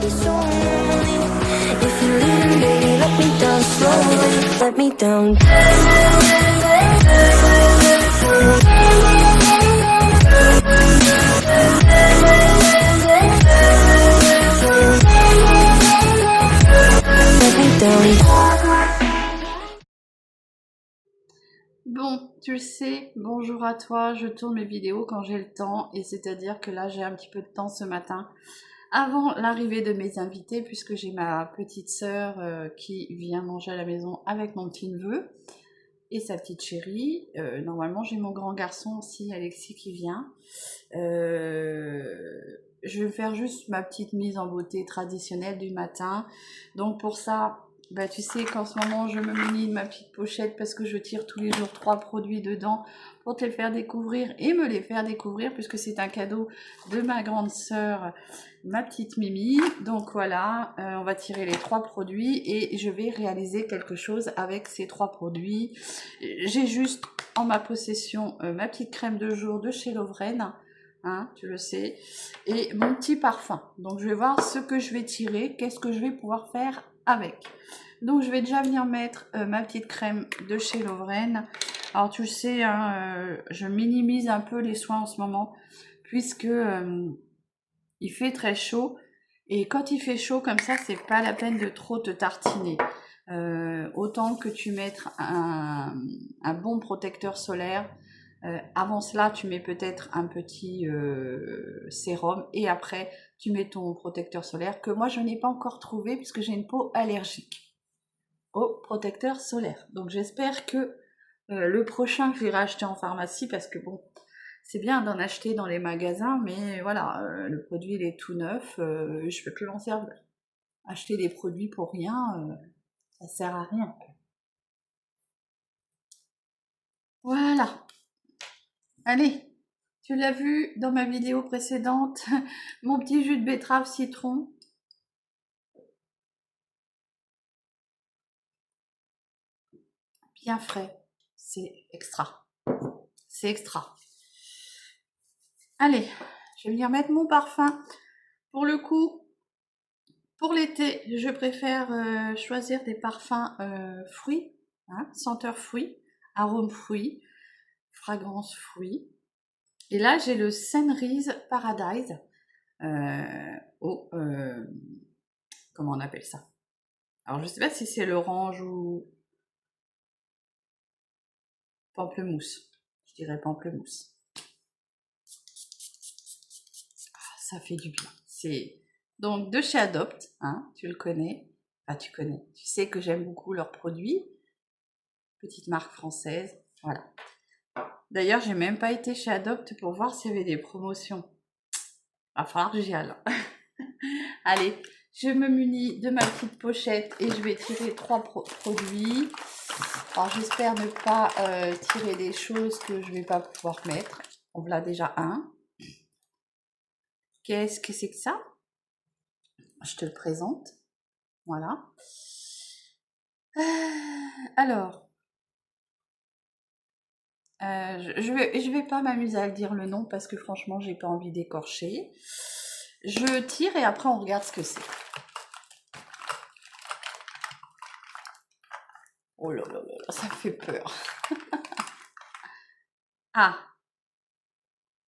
be so lonely. If you leave, baby, let me down slowly. Let me down. Let me down. Bon, tu le sais, bonjour à toi, je tourne mes vidéos quand j'ai le temps, et c'est-à-dire que là j'ai un petit peu de temps ce matin, avant l'arrivée de mes invités, puisque j'ai ma petite sœur qui vient manger à la maison avec mon petit neveu et sa petite chérie. Normalement j'ai mon grand garçon aussi, Alexis, qui vient. Je vais faire juste ma petite mise en beauté traditionnelle du matin, donc pour ça... Bah, tu sais qu'en ce moment, je me munis de ma petite pochette parce que je tire tous les jours 3 produits dedans pour te les faire découvrir et me les faire découvrir puisque c'est un cadeau de ma grande sœur, ma petite Mimi. Donc voilà, on va tirer les 3 produits et je vais réaliser quelque chose avec ces 3 produits. J'ai juste en ma possession ma petite crème de jour de chez Lovren. Hein, tu le sais, et mon petit parfum. Donc je vais voir ce que je vais tirer, qu'est-ce que je vais pouvoir faire avec. Donc je vais déjà venir mettre ma petite crème de chez Lovren. Alors tu le sais, hein, je minimise un peu les soins en ce moment, puisque il fait très chaud, et quand il fait chaud comme ça, c'est pas la peine de trop te tartiner. Autant que tu mettes un bon protecteur solaire. Avant cela, tu mets peut-être un petit sérum et après, tu mets ton protecteur solaire que moi, je n'ai pas encore trouvé puisque j'ai une peau allergique au protecteur solaire. Donc, j'espère que le prochain, je vais acheter en pharmacie parce que bon, c'est bien d'en acheter dans les magasins, mais voilà, le produit, il est tout neuf. Je ne peux plus m'en servir. Acheter des produits pour rien, ça sert à rien. Voilà. Allez, tu l'as vu dans ma vidéo précédente, mon petit jus de betterave citron. Bien frais, c'est extra. C'est extra. Allez, je vais venir mettre mon parfum. Pour le coup, pour l'été, je préfère choisir des parfums fruits, hein, senteur fruits, arôme fruits, fragrance fruits. Et là, j'ai le Sunrise Paradise. Comment on appelle ça? Alors, je sais pas si c'est l'orange ou pamplemousse. Je dirais pamplemousse. Ah, ça fait du bien. C'est donc de chez Adopt, hein, tu le connais. Ah, tu connais. Tu sais que j'aime beaucoup leurs produits. Petite marque française. Voilà. D'ailleurs, j'ai même pas été chez Adopt pour voir s'il y avait des promotions. Il va falloir que j'y aille. Allez, je me munis de ma petite pochette et je vais tirer 3 produits. Alors j'espère ne pas tirer des choses que je vais pas pouvoir mettre. On voilà déjà un. Qu'est-ce que c'est que ça? Je te le présente. Voilà. Alors, je vais pas m'amuser à le dire le nom parce que franchement j'ai pas envie d'écorcher. Je tire et après on regarde ce que c'est. Oh là là là, ça fait peur. Ah,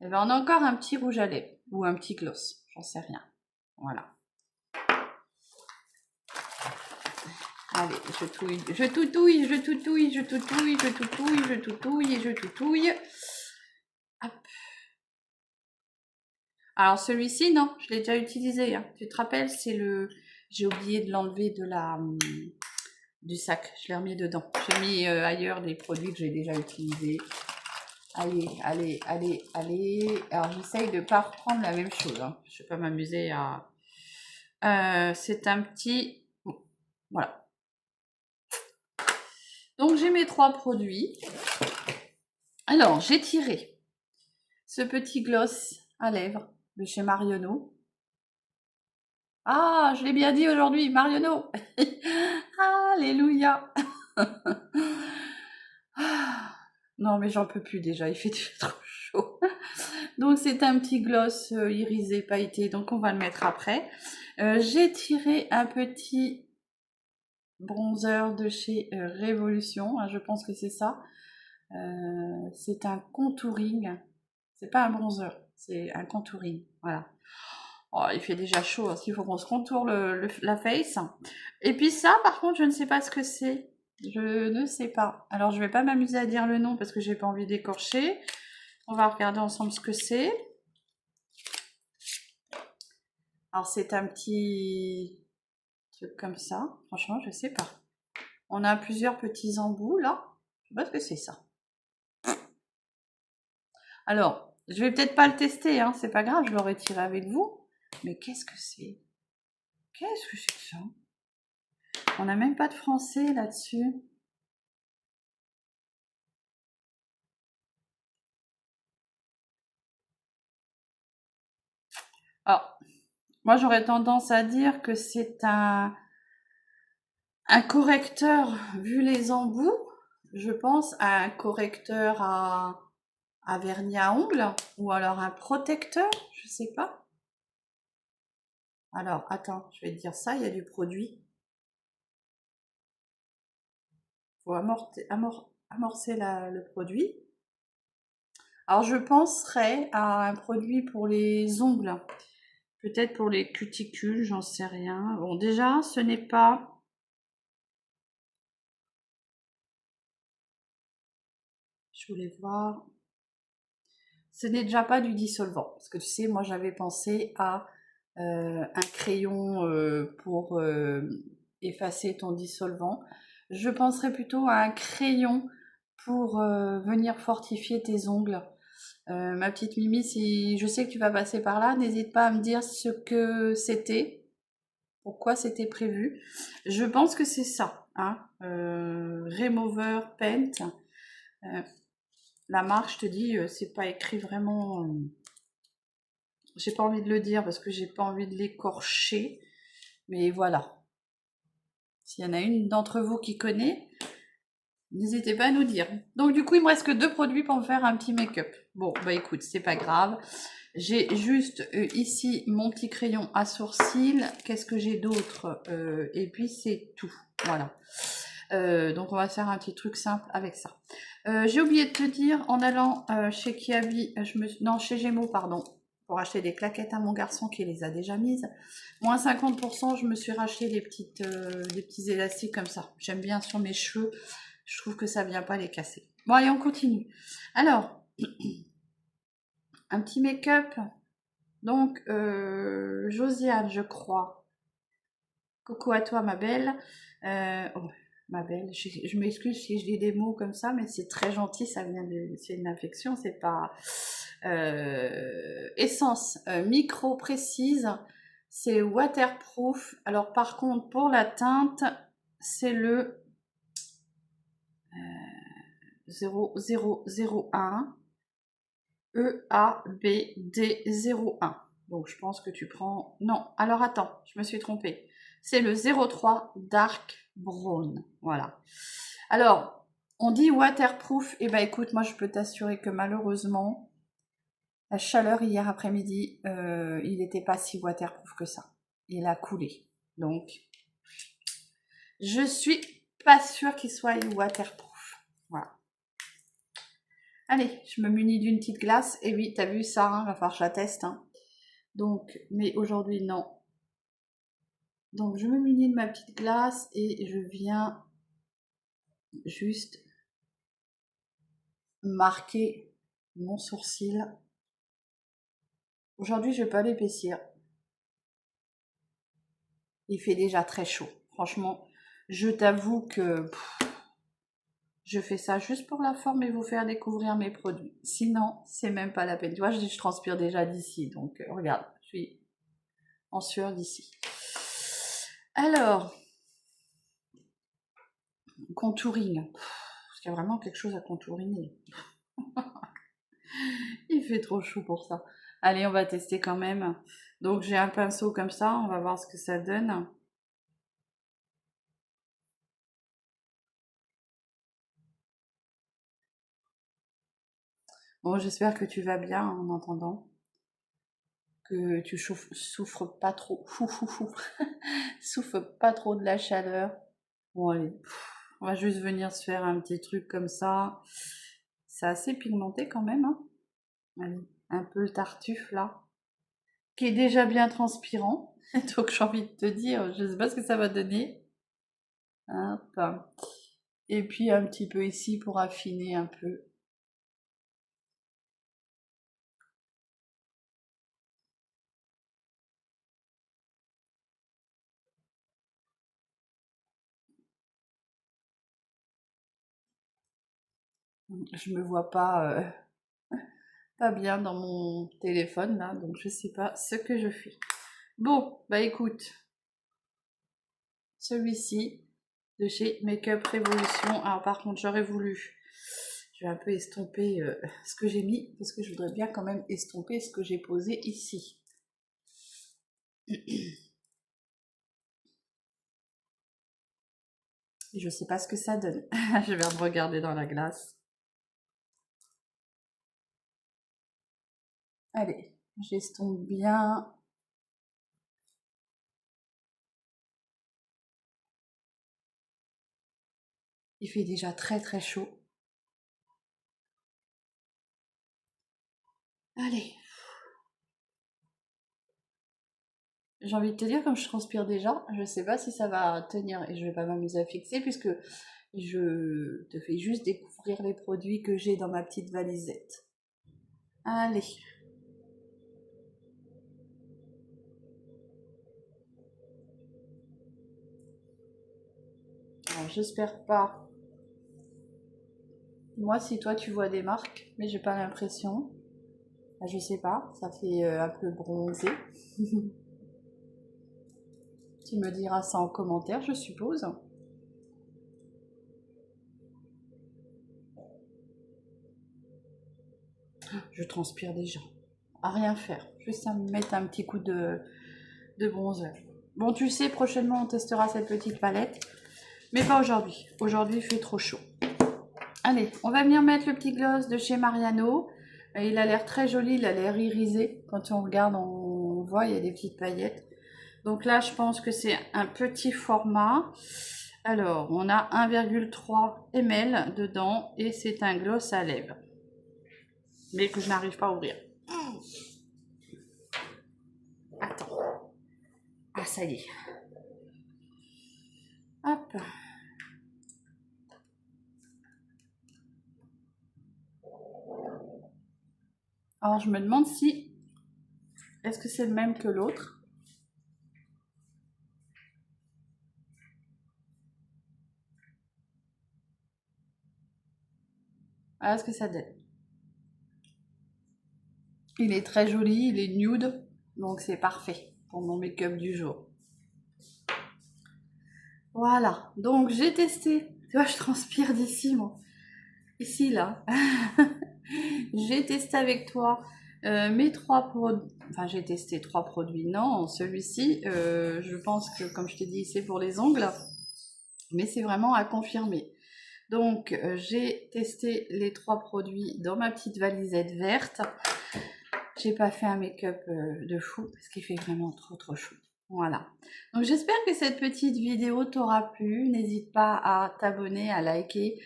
et ben on a encore un petit rouge à lèvres ou un petit gloss, j'en sais rien. Voilà. Allez, je toutouille, je toutouille, je toutouille, je toutouille, je toutouille, je toutouille et je toutouille. Hop. Alors celui-ci, non, je l'ai déjà utilisé. Hein. Tu te rappelles, c'est le... J'ai oublié de l'enlever de la... du sac, je l'ai remis dedans. J'ai mis ailleurs des produits que j'ai déjà utilisés. Allez, allez, allez, allez. Alors j'essaye de ne pas reprendre la même chose. Hein. Je ne vais pas m'amuser à... c'est un petit... Voilà. Donc j'ai mes 3 produits. Alors j'ai tiré ce petit gloss à lèvres de chez Marionneau. Ah, je l'ai bien dit aujourd'hui, Marionneau. Alléluia. Non mais j'en peux plus déjà, il fait trop chaud. chaud. Donc c'est un petit gloss irisé pailleté, donc on va le mettre après. J'ai tiré un petit bronzer de chez Révolution, hein, je pense que c'est ça. C'est un contouring, c'est pas un bronzer, c'est un contouring, voilà. Oh, il fait déjà chaud, parce qu'il faut qu'on se contourne la face. Et puis ça, par contre, je ne sais pas ce que c'est. Je ne sais pas. Alors, je vais pas m'amuser à dire le nom parce que j'ai pas envie d'écorcher. On va regarder ensemble ce que c'est. Alors, c'est un petit truc comme ça. Franchement, je sais pas. On a plusieurs petits embouts, là. Je sais pas ce que c'est ça. Alors, je vais peut-être pas le tester, hein. C'est pas grave, je l'aurai tiré avec vous. Mais qu'est-ce que c'est? Qu'est-ce que c'est que ça? On n'a même pas de français là-dessus. Alors, moi j'aurais tendance à dire que c'est un correcteur, vu les embouts, je pense à un correcteur à vernis à ongles, ou alors un protecteur, je sais pas. Alors, attends, je vais te dire ça, il y a du produit. Faut amorcer le produit. Alors, je penserais à un produit pour les ongles. Peut-être pour les cuticules, j'en sais rien. Bon, déjà, ce n'est pas... Je voulais voir... Ce n'est déjà pas du dissolvant. Parce que tu sais, moi, j'avais pensé à un crayon pour effacer ton dissolvant. Je penserais plutôt à un crayon pour venir fortifier tes ongles. Ma petite Mimi, si je sais que tu vas passer par là, n'hésite pas à me dire ce que c'était, pourquoi c'était prévu. Je pense que c'est ça, hein, Remover Paint. La marque, je te dis, c'est pas écrit vraiment. J'ai pas envie de le dire parce que j'ai pas envie de l'écorcher, mais voilà. S'il y en a une d'entre vous qui connaît, n'hésitez pas à nous dire. Donc du coup, il me reste que 2 produits pour me faire un petit make-up. Bon, bah écoute, c'est pas grave. J'ai juste ici mon petit crayon à sourcils. Qu'est-ce que j'ai d'autre? Et puis c'est tout. Voilà. Donc on va faire un petit truc simple avec ça. J'ai oublié de te dire, en allant chez Kiabi, non, chez Gémeaux, pardon, pour acheter des claquettes à mon garçon qui les a déjà mises. Moins 50%, je me suis racheté des petits élastiques comme ça. J'aime bien sur mes cheveux. Je trouve que ça vient pas les casser. Bon, allez, on continue. Alors, un petit make-up. Donc, Josiane, je crois. Coucou à toi, ma belle. Oh, ma belle, je m'excuse si je dis des mots comme ça, mais c'est très gentil, c'est une infection, c'est pas... essence micro précise, c'est waterproof. Alors par contre, pour la teinte, c'est le 0001 EABD01. Donc je pense que tu prends... Non, alors attends, je me suis trompée. C'est le 03 Dark Brown. Voilà. Alors, on dit waterproof. Eh ben écoute, moi je peux t'assurer que malheureusement, la chaleur hier après-midi, il n'était pas si waterproof que ça. Il a coulé. Donc, je suis pas sûre qu'il soit waterproof. Voilà. Allez, je me munis d'une petite glace. Et oui, t'as vu ça, hein, va falloir que je la teste. Hein. Donc, mais aujourd'hui, non. Donc, je me munis de ma petite glace et je viens juste marquer mon sourcil. Aujourd'hui, je vais pas l'épaissir. Il fait déjà très chaud. Franchement, je t'avoue que je fais ça juste pour la forme et vous faire découvrir mes produits. Sinon, c'est même pas la peine. Tu vois, je transpire déjà d'ici. Donc, regarde, je suis en sueur d'ici. Alors, contouring. Parce qu'il y a vraiment quelque chose à contouriner. Il fait trop chaud pour ça. Allez, on va tester quand même. Donc, j'ai un pinceau comme ça. On va voir ce que ça donne. Bon, j'espère que tu vas bien en entendant, que tu souffres pas trop, souffres pas trop de la chaleur. Bon, allez, on va juste venir se faire un petit truc comme ça. C'est assez pigmenté quand même, hein. Allez, un peu le tartuffe là, qui est déjà bien transpirant. Donc j'ai envie de te dire, je sais pas ce que ça va donner. Hop. Et puis un petit peu ici pour affiner un peu. Je me vois pas bien dans mon téléphone là, donc je sais pas ce que je fais. Bon, bah écoute, celui-ci de chez Make-up Révolution. Alors par contre, j'aurais voulu, je vais un peu estomper ce que j'ai mis, parce que je voudrais bien quand même estomper ce que j'ai posé ici. Et je sais pas ce que ça donne. Je vais me regarder dans la glace. Allez, j'estompe bien. Il fait déjà très très chaud. Allez. J'ai envie de te dire, comme je transpire déjà, je sais pas si ça va tenir et je vais pas m'amuser à fixer puisque je te fais juste découvrir les produits que j'ai dans ma petite valisette. Allez. Alors j'espère pas. Moi si toi tu vois des marques, mais j'ai pas l'impression. Je sais pas, ça fait un peu bronzé. Tu me diras ça en commentaire, je suppose. Je transpire déjà. À rien faire. Juste à me mettre un petit coup de bronzer. Bon, tu sais, prochainement, on testera cette petite palette. Mais pas aujourd'hui. Aujourd'hui, il fait trop chaud. Allez, on va venir mettre le petit gloss de chez Mariano. Il a l'air très joli, il a l'air irisé. Quand on regarde, on voit, il y a des petites paillettes. Donc là, je pense que c'est un petit format. Alors, on a 1,3 ml dedans et c'est un gloss à lèvres. Mais que je n'arrive pas à ouvrir. Attends. Ah, ça y est. Hop. Alors, je me demande si... Est-ce que c'est le même que l'autre? Voilà ce que ça donne. Il est très joli, il est nude, donc c'est parfait pour mon make-up du jour. Voilà, donc j'ai testé. Tu vois, je transpire d'ici, moi. Ici, là. J'ai testé avec toi mes trois produits. Enfin, j'ai testé 3 produits. Non, celui-ci, je pense que, comme je t'ai dit, c'est pour les ongles. Mais c'est vraiment à confirmer. Donc, j'ai testé les 3 produits dans ma petite valisette verte. J'ai pas fait un make-up de fou parce qu'il fait vraiment trop chaud. Voilà. Donc j'espère que cette petite vidéo t'aura plu. N'hésite pas à t'abonner, à liker,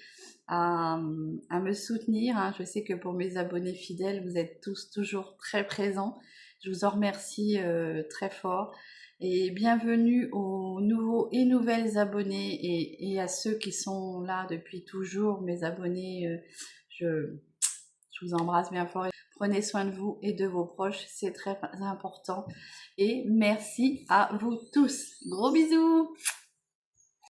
à me soutenir. Hein. Je sais que pour mes abonnés fidèles, vous êtes tous toujours très présents. Je vous en remercie très fort. Et bienvenue aux nouveaux et nouvelles abonnés et à ceux qui sont là depuis toujours, mes abonnés. Je vous embrasse bien fort. Prenez soin de vous et de vos proches, c'est très important. Et merci à vous tous. Gros bisous!